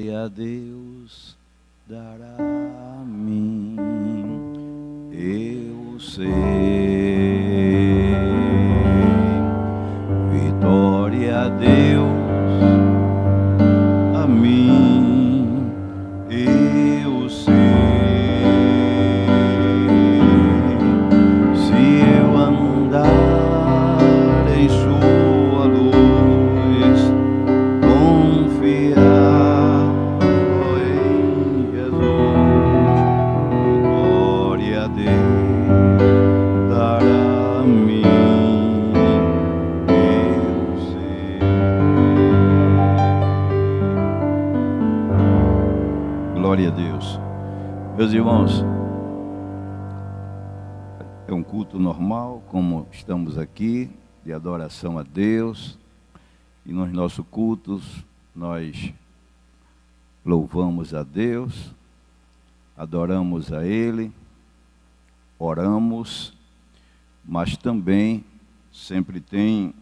Glória a Deus dará a mim, eu sei. Vitória a Deus a mim, eu sei. Se eu andar em sua luz, confiar em Jesus, glória a Deus dará a mim, eu sei. Glória a Deus. Meus irmãos, é um culto normal, como estamos aqui, de adoração a Deus. E nos nossos cultos, nós louvamos a Deus, adoramos a Ele, oramos, mas também sempre tem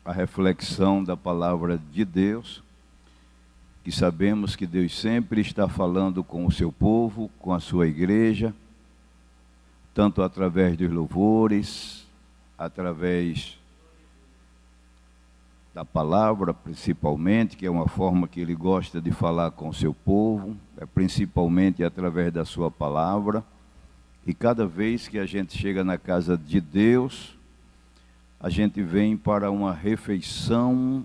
a reflexão da palavra de Deus, que sabemos que Deus sempre está falando com o seu povo, com a sua igreja, tanto através dos louvores, através da palavra, principalmente, que é uma forma que ele gosta de falar com o seu povo, é principalmente através da sua palavra. E cada vez que a gente chega na casa de Deus, a gente vem para uma refeição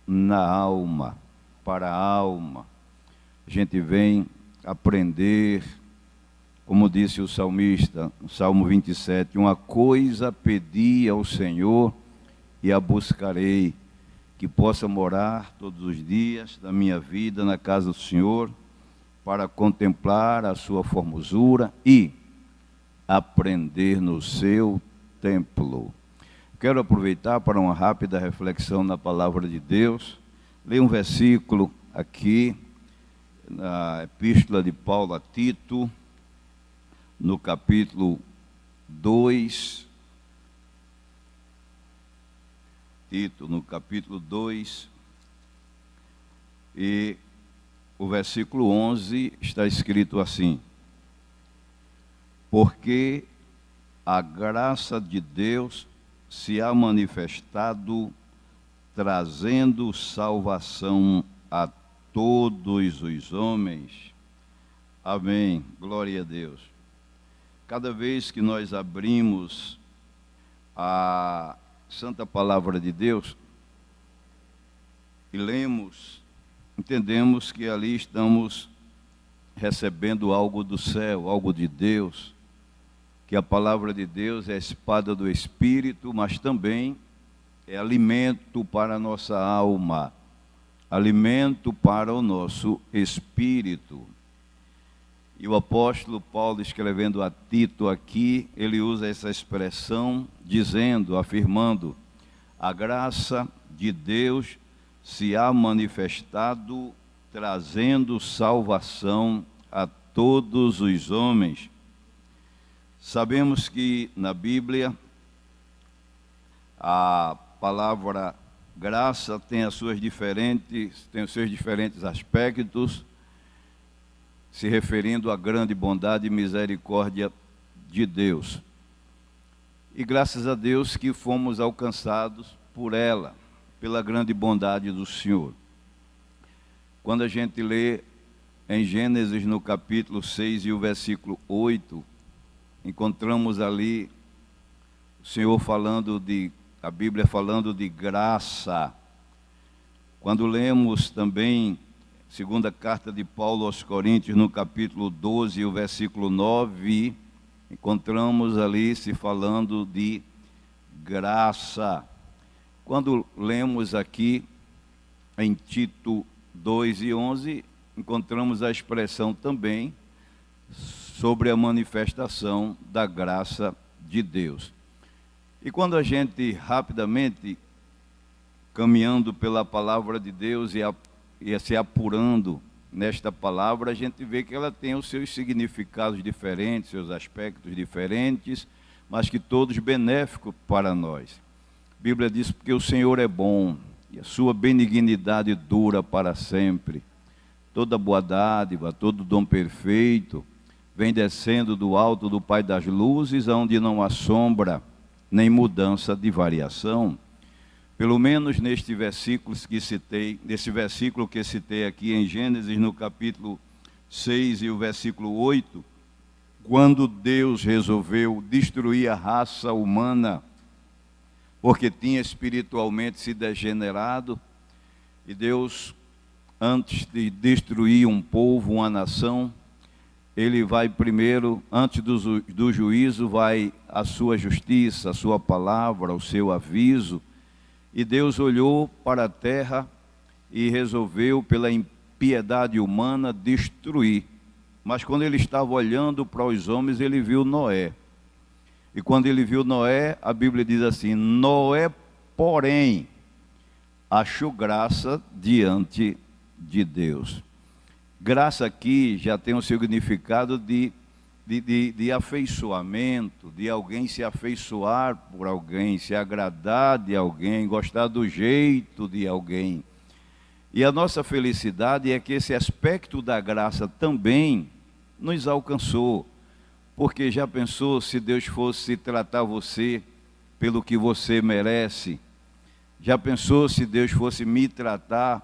na alma, para a alma. A gente vem aprender, como disse o salmista, no Salmo 27, uma coisa pedi ao Senhor e a buscarei, que possa morar todos os dias da minha vida na casa do Senhor, para contemplar a sua formosura e aprender no seu templo. Quero aproveitar para uma rápida reflexão na palavra de Deus. Leia um versículo aqui, na Epístola de Paulo a Tito, no capítulo 2, Tito, no capítulo 2, e o versículo 11 está escrito assim: porque a graça de Deus se há manifestado, trazendo salvação a todos os homens. Amém, glória a Deus. Cada vez que nós abrimos a Santa Palavra de Deus e lemos, entendemos que ali estamos recebendo algo do céu, algo de Deus, que a Palavra de Deus é a espada do Espírito, mas também é alimento para a nossa alma, alimento para o nosso espírito. E o apóstolo Paulo, escrevendo a Tito aqui, ele usa essa expressão, dizendo, afirmando: a graça de Deus se há manifestado, trazendo salvação a todos os homens. Sabemos que na Bíblia a palavra graça tem os seus diferentes aspectos, se referindo à grande bondade e misericórdia de Deus. E graças a Deus que fomos alcançados por ela, pela grande bondade do Senhor. Quando a gente lê em Gênesis no capítulo 6 e o versículo 8, encontramos ali o Senhor falando a Bíblia falando de graça. Quando lemos também segunda carta de Paulo aos Coríntios, no capítulo 12, o versículo 9, encontramos ali se falando de graça. Quando lemos aqui em Tito 2 e 11, encontramos a expressão também sobre a manifestação da graça de Deus. E quando a gente rapidamente, caminhando pela palavra de Deus e se apurando nesta palavra, a gente vê que ela tem os seus significados diferentes, seus aspectos diferentes, mas que todos benéficos para nós. A Bíblia diz: porque o Senhor é bom e a sua benignidade dura para sempre. toda boa dádiva, todo dom perfeito, vem descendo do alto do Pai das luzes, onde não há sombra, nem mudança de variação. Pelo menos neste versículo que citei aqui em Gênesis, no capítulo 6 e o versículo 8, quando Deus resolveu destruir a raça humana, porque tinha espiritualmente se degenerado, e Deus, antes de destruir um povo, uma nação, Ele vai primeiro, antes do juízo, vai a sua justiça, a sua palavra, o seu aviso, e Deus olhou para a terra e resolveu, pela impiedade humana, destruir. Mas quando ele estava olhando para os homens, ele viu Noé. E quando ele viu Noé, a Bíblia diz assim: Noé, porém, achou graça diante de Deus. Graça aqui já tem um significado de afeiçoamento, de alguém se afeiçoar por alguém, se agradar de alguém, gostar do jeito de alguém. E a nossa felicidade é que esse aspecto da graça também nos alcançou. Porque já pensou se Deus fosse tratar você pelo que você merece? Já pensou se Deus fosse me tratar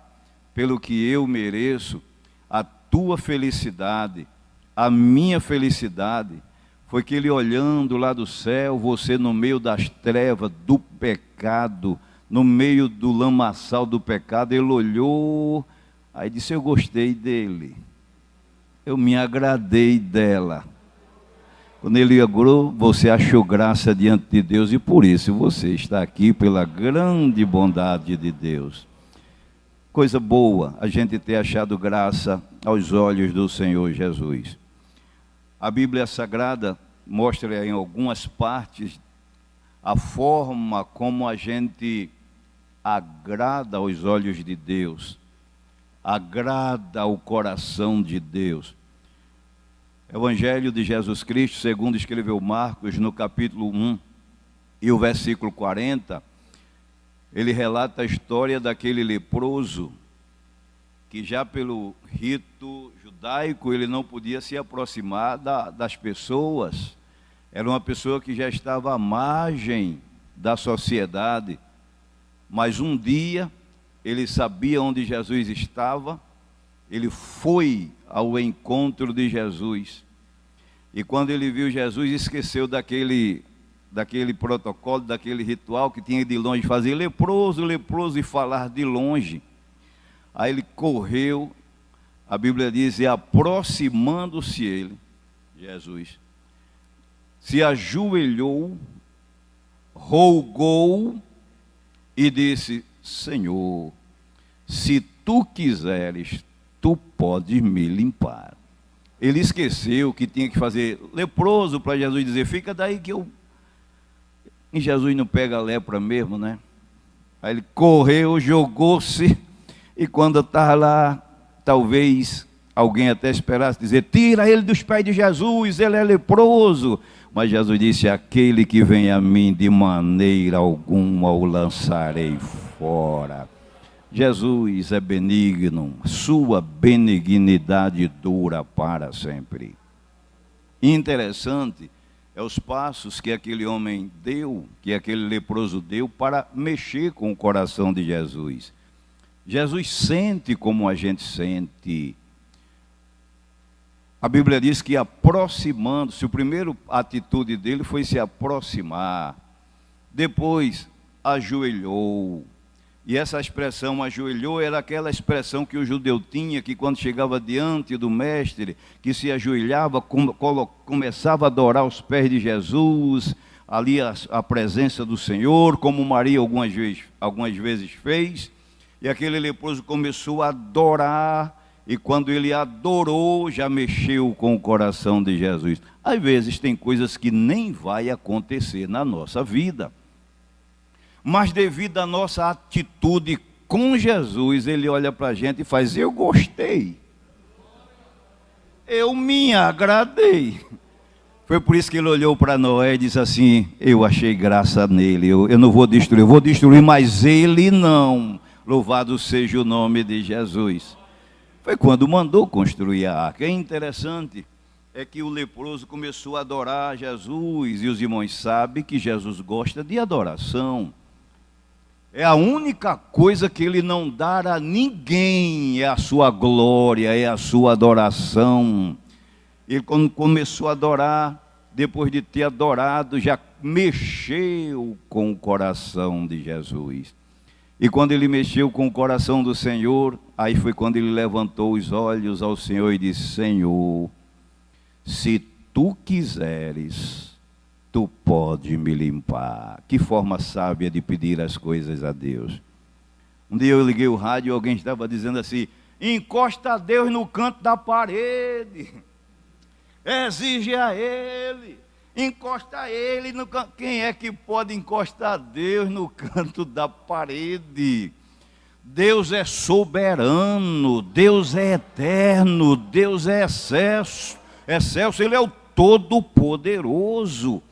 pelo que eu mereço? A tua felicidade, a minha felicidade, foi que Ele olhando lá do céu, você no meio das trevas, do pecado, no meio do lamaçal do pecado, Ele olhou, aí disse: eu gostei dele, eu me agradei dela. Quando Ele olhou, você achou graça diante de Deus, e por isso você está aqui, pela grande bondade de Deus. Coisa boa a gente ter achado graça aos olhos do Senhor Jesus. A Bíblia Sagrada mostra em algumas partes a forma como a gente agrada aos olhos de Deus, agrada ao coração de Deus. Evangelho de Jesus Cristo, segundo escreveu Marcos, no capítulo 1 e o versículo 40, ele relata a história daquele leproso, que já pelo rito judaico ele não podia se aproximar das pessoas. Era uma pessoa que já estava à margem da sociedade. Mas um dia, ele sabia onde Jesus estava, ele foi ao encontro de Jesus. E quando ele viu Jesus, esqueceu daquele protocolo, daquele ritual que tinha de longe fazer leproso, leproso, e falar de longe. Aí ele correu, a Bíblia diz, e aproximando-se ele, Jesus, se ajoelhou, rogou e disse: Senhor, se tu quiseres, tu podes me limpar. Ele esqueceu que tinha que fazer leproso para Jesus dizer: fica daí que eu... E Jesus não pega a lepra mesmo, né? Aí ele correu, jogou-se, e quando estava lá, talvez alguém até esperasse dizer: tira ele dos pés de Jesus, ele é leproso. Mas Jesus disse: aquele que vem a mim, de maneira alguma o lançarei fora. Jesus é benigno, sua benignidade dura para sempre. Interessante é os passos que aquele homem deu, que aquele leproso deu, para mexer com o coração de Jesus. Jesus sente como a gente sente. A Bíblia diz que aproximando-se, a primeira atitude dele foi se aproximar. Depois ajoelhou. E essa expressão ajoelhou era aquela expressão que o judeu tinha, que quando chegava diante do mestre, que se ajoelhava, começava a adorar os pés de Jesus, ali a presença do Senhor, como Maria algumas vezes fez. E aquele leproso começou a adorar, e quando ele adorou, já mexeu com o coração de Jesus. Às vezes tem coisas que nem vai acontecer na nossa vida, mas devido à nossa atitude com Jesus, Ele olha para a gente e faz: eu gostei, eu me agradei. Foi por isso que Ele olhou para Noé e disse assim: eu achei graça nele, eu não vou destruir, eu vou destruir, mas ele não. Louvado seja o nome de Jesus. Foi quando mandou construir a arca. É interessante, é que o leproso começou a adorar Jesus, e os irmãos sabem que Jesus gosta de adoração. É a única coisa que ele não dá a ninguém, é a sua glória, é a sua adoração. Ele, quando começou a adorar, depois de ter adorado, já mexeu com o coração de Jesus. E quando ele mexeu com o coração do Senhor, aí foi quando ele levantou os olhos ao Senhor e disse: Senhor, se tu quiseres, tu pode me limpar. Que forma sábia de pedir as coisas a Deus. Um dia eu liguei o rádio e alguém estava dizendo assim: encosta a Deus no canto da parede, exige a Ele, encosta a Ele no canto. Quem é que pode encostar a Deus no canto da parede? Deus é soberano, Deus é eterno, Deus é excelso, Ele é o Todo-Poderoso.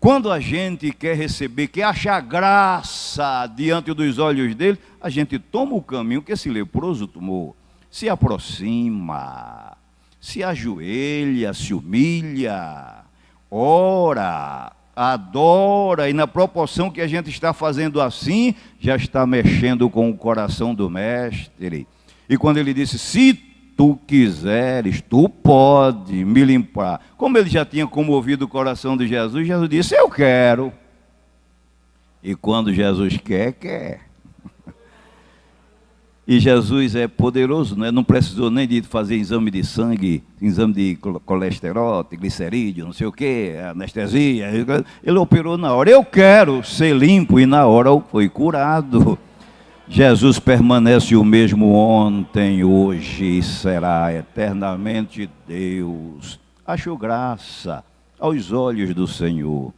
Quando a gente quer receber, quer achar graça diante dos olhos dele, a gente toma o caminho que esse leproso tomou. Se aproxima, se ajoelha, se humilha, ora, adora, e na proporção que a gente está fazendo assim, já está mexendo com o coração do mestre. E quando ele disse: se tu quiseres, tu pode me limpar. Como ele já tinha comovido o coração de Jesus, Jesus disse: eu quero. E quando Jesus quer, quer. E Jesus é poderoso, né? Não precisou nem de fazer exame de sangue, exame de colesterol, glicerídeo, não sei o quê, anestesia. Ele operou na hora. Eu quero ser limpo, e na hora foi curado. Jesus permanece o mesmo ontem, hoje e será eternamente Deus. Acho graça aos olhos do Senhor.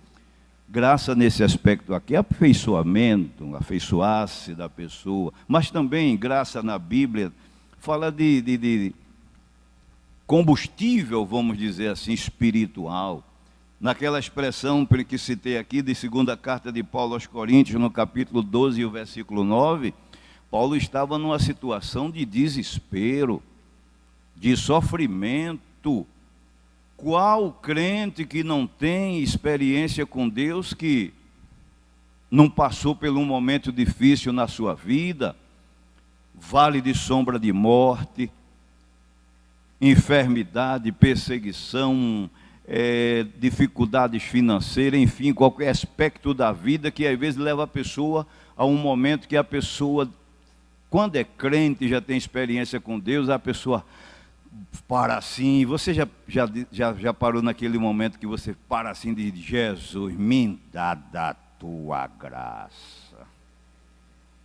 Graça nesse aspecto aqui, aperfeiçoamento, afeiçoar-se da pessoa, mas também graça na Bíblia fala de combustível, vamos dizer assim, espiritual. Naquela expressão que citei aqui, de segunda carta de Paulo aos Coríntios, no capítulo 12 e o versículo 9, Paulo estava numa situação de desespero, de sofrimento. Qual crente que não tem experiência com Deus, que não passou por um momento difícil na sua vida, vale de sombra de morte, enfermidade, perseguição, dificuldades financeiras, enfim, qualquer aspecto da vida que às vezes leva a pessoa a um momento que a pessoa, quando é crente, já tem experiência com Deus, a pessoa para assim. Você já parou naquele momento que você para assim e diz: Jesus, me dá da tua graça.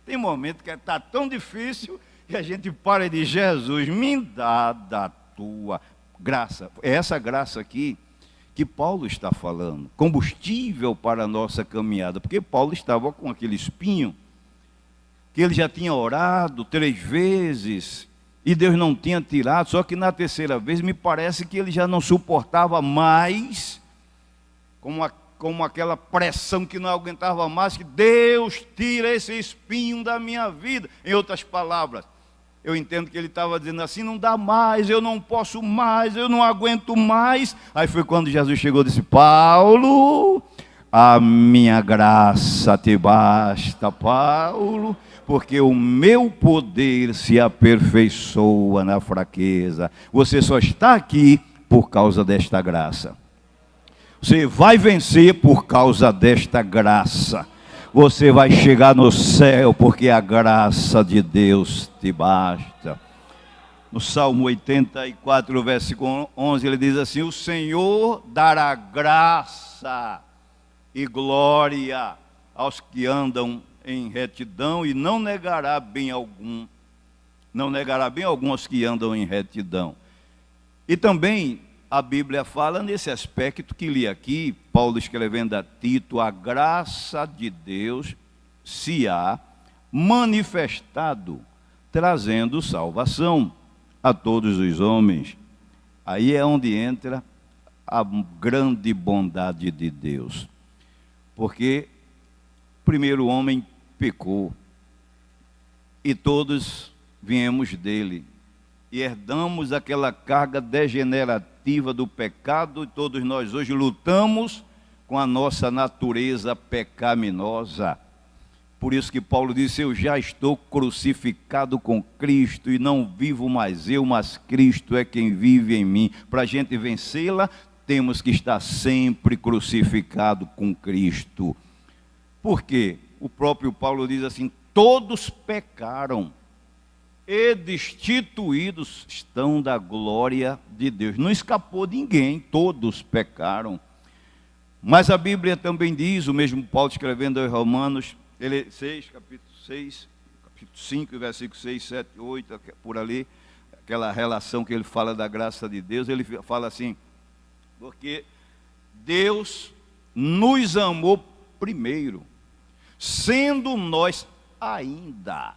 Tem momento que está tão difícil que a gente para e diz: Jesus, me dá da tua graça. É essa graça aqui que Paulo está falando, combustível para a nossa caminhada, porque Paulo estava com aquele espinho que ele já tinha orado 3 vezes, e Deus não tinha tirado, só que na terceira vez me parece que ele já não suportava mais, como aquela pressão que não aguentava mais, que Deus tira esse espinho da minha vida. Em outras palavras, eu entendo que ele estava dizendo assim: não dá mais, eu não posso mais, eu não aguento mais. Aí foi quando Jesus chegou e disse: Paulo, a minha graça te basta, Paulo, porque o meu poder se aperfeiçoa na fraqueza. Você só está aqui por causa desta graça. Você vai vencer por causa desta graça. Você vai chegar no céu porque a graça de Deus te basta. No Salmo 84, versículo 11, ele diz assim: o Senhor dará graça e glória aos que andam em retidão, e não negará bem algum aos que andam em retidão. E também a Bíblia fala nesse aspecto que li aqui, Paulo escrevendo a Tito: a graça de Deus se há manifestado, trazendo salvação a todos os homens. Aí é onde entra a grande bondade de Deus, porque o primeiro homem pecou, e todos viemos dele, e herdamos aquela carga degenerativa do pecado, e todos nós hoje lutamos com a nossa natureza pecaminosa. Por isso que Paulo disse: eu já estou crucificado com Cristo, e não vivo mais eu, mas Cristo é quem vive em mim. Para a gente vencê-la, temos que estar sempre crucificado com Cristo. Por quê? O próprio Paulo diz assim: todos pecaram e destituídos estão da glória de Deus. Não escapou ninguém, todos pecaram. Mas a Bíblia também diz, o mesmo Paulo escrevendo aos Romanos, capítulo 6, capítulo 5, versículo 6, 7, 8, por ali, aquela relação que ele fala da graça de Deus, ele fala assim: porque Deus nos amou primeiro, sendo nós ainda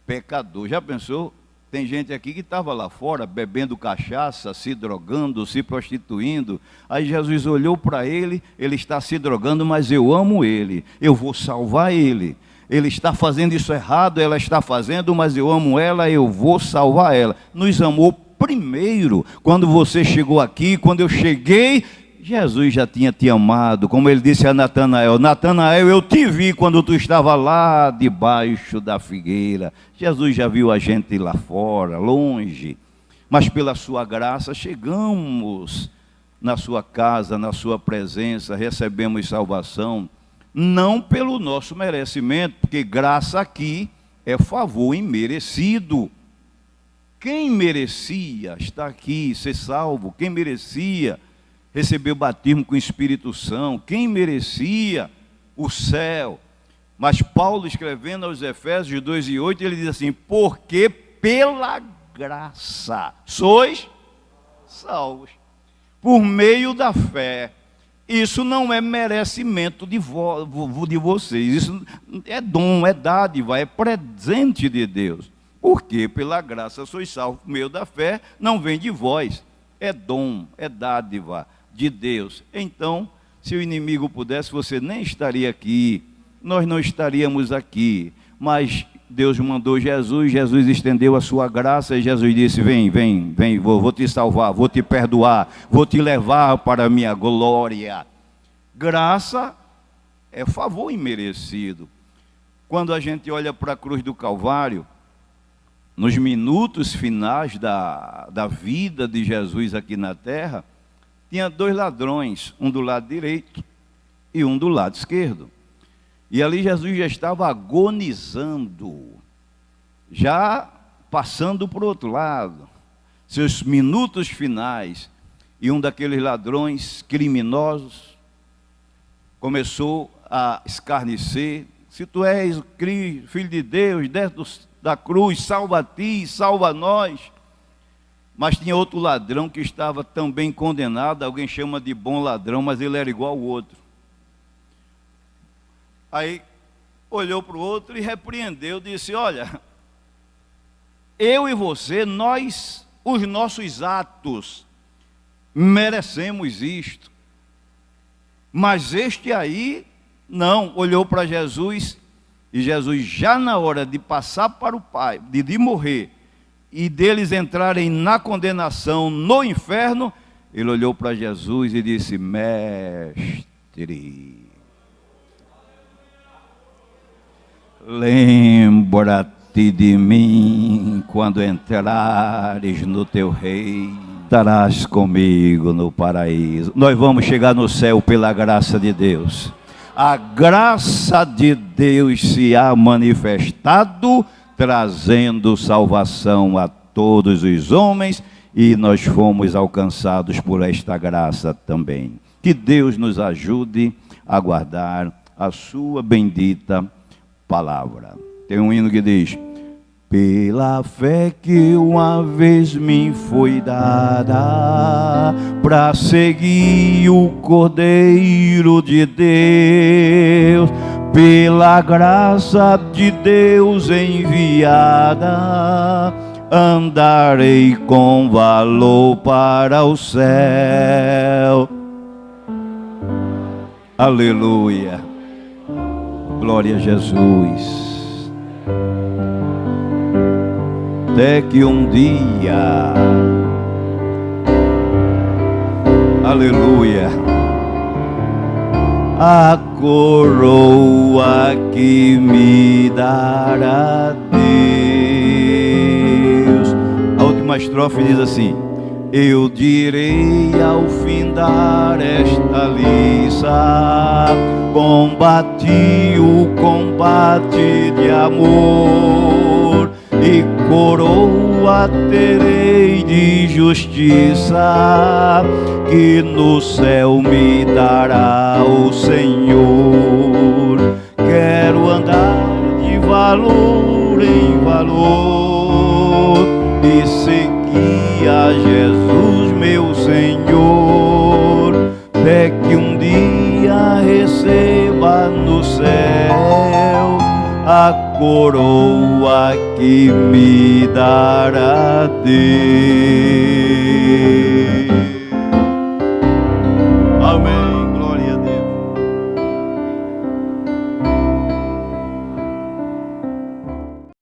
pecadores. Já pensou? Tem gente aqui que estava lá fora bebendo cachaça, se drogando, se prostituindo. Aí Jesus olhou para ele: ele está se drogando, mas eu amo ele, eu vou salvar ele. Ele está fazendo isso errado, ela está fazendo, mas eu amo ela, eu vou salvar ela. Nos amou primeiro. Quando você chegou aqui, quando eu cheguei, Jesus já tinha te amado. Como ele disse a Natanael: Natanael, eu te vi quando tu estava lá debaixo da figueira. Jesus já viu a gente lá fora, longe. Mas pela sua graça chegamos na sua casa, na sua presença, recebemos salvação. Não pelo nosso merecimento, porque graça aqui é favor imerecido. Quem merecia estar aqui, ser salvo? Quem merecia receber o batismo com o Espírito Santo? Quem merecia o céu? Mas Paulo, escrevendo aos Efésios 2:8, ele diz assim: porque pela graça sois salvos, por meio da fé. Isso não é merecimento de vocês, isso é dom, é dádiva, é presente de Deus. Porque pela graça sois salvos por meio da fé, não vem de vós, é dom, é dádiva de Deus. Então, se o inimigo pudesse, você nem estaria aqui, nós não estaríamos aqui, mas Deus mandou Jesus, Jesus estendeu a sua graça, e Jesus disse: vem, vou te salvar, vou te perdoar, vou te levar para a minha glória. Graça é favor imerecido. Quando a gente olha para a cruz do Calvário, nos minutos finais da vida de Jesus aqui na terra, tinha dois ladrões, um do lado direito e um do lado esquerdo. E ali Jesus já estava agonizando, já passando para o outro lado, seus minutos finais. E um daqueles ladrões criminosos começou a escarnecer: se tu és o Cristo, Filho de Deus, desce da cruz, salva a ti, salva a nós. Mas tinha outro ladrão que estava também condenado, alguém chama de bom ladrão, mas ele era igual ao outro. Aí olhou para o outro e repreendeu, disse: olha, eu e você, nós, os nossos atos, merecemos isto, mas este aí, não. Olhou para Jesus, e Jesus, já na hora de passar para o Pai, de morrer, e deles entrarem na condenação, no inferno, ele olhou para Jesus e disse: mestre, lembra-te de mim quando entrares no teu reino, estarás comigo no paraíso. Nós vamos chegar no céu pela graça de Deus. A graça de Deus se há manifestado, trazendo salvação a todos os homens, e nós fomos alcançados por esta graça também. Que Deus nos ajude a guardar a sua bendita palavra. Tem um hino que diz: pela fé que uma vez me foi dada, para seguir o Cordeiro de Deus, pela graça de Deus enviada, andarei com valor para o céu. Aleluia. Glória a Jesus. até que um dia, aleluia, a coroa que me dará Deus. A última estrofe diz assim: eu direi ao findar esta liça, combati o combate de amor, e coroa terei de justiça, que no céu me dará o Senhor. Quero andar de valor em valor e seguir a Jesus meu Senhor, até que um dia receba no céu a coroa que me dará Deus.